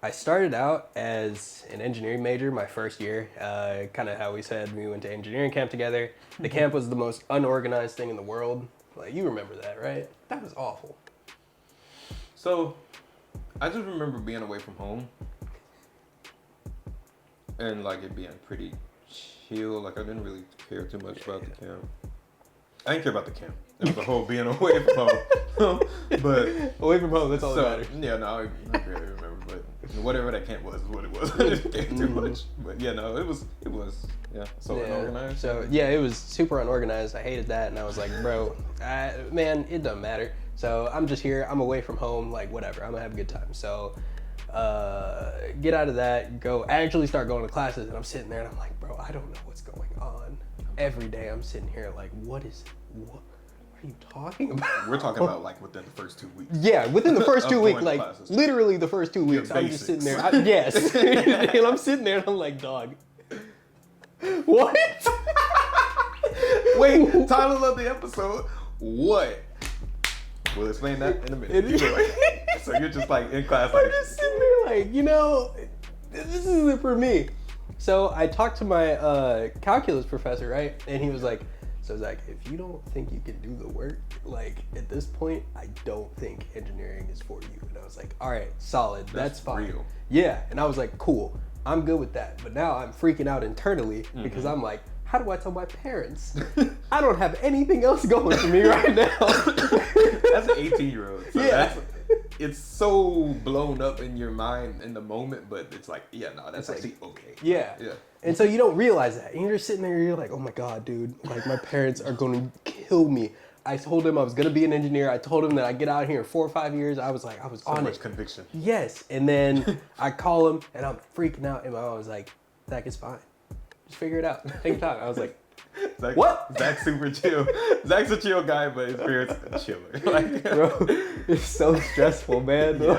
I started out as an engineering major my first year. Kind of how we said, we went to engineering camp together. The camp was the most unorganized thing in the world. Like, you remember that, right? That was awful. So, I just remember being away from home and like it being pretty chill. Like I didn't really care too much about the camp. I didn't care about the camp. It was the whole being away from home. But Away from home, that's all that so matters. yeah, no, I barely remember. But whatever that camp was is what it was. I didn't care too much. But yeah, no, it was so unorganized. So yeah, it was super unorganized. I hated that, and I was like, bro, man, it doesn't matter. So I'm just here. I'm away from home. Like whatever. I'm gonna have a good time. So get out of that. Go actually start going to classes, and I'm sitting there, and I'm like, bro, I don't know what's going on. Every day I'm sitting here like, what are you talking about? We're talking about like within the first 2 weeks. Yeah, within the first Of 2 going weeks, to like classes. literally the first 2 weeks, I'm just sitting there. Yes, and I'm sitting there and I'm like, dog, what? Wait, title of the episode, what? We'll explain that in a minute. So you're just like in class like, I'm just sitting there like, this isn't for me. So I talked to my calculus professor, right? And he was like, so Zach, if you don't think you can do the work, like at this point, I don't think engineering is for you. And I was like, all right, solid, that's fine. real. Yeah, and I was like, cool, I'm good with that. But now I'm freaking out internally because I'm like, how do I tell my parents? I don't have anything else going for me right now. That's an 18-year-old. So Yeah. it's so blown up in your mind in the moment, but it's like, yeah, no, that's actually okay. Yeah. Yeah. And so you don't realize that. And you're just sitting there, you're like, oh my God, dude. Like, my parents are going to kill me. I told them I was going to be an engineer. I told them that I'd get out here in 4 or 5 years. I was like, I was So on much it. conviction. Yes. And then I call him, and I'm freaking out. And my mom was like, Zach, it's fine. Just figure it out. Take time. I was like, Zach, what? Zach's super chill. Zach's a chill guy, but his parents are chiller. Like, bro, it's so stressful, man. yeah,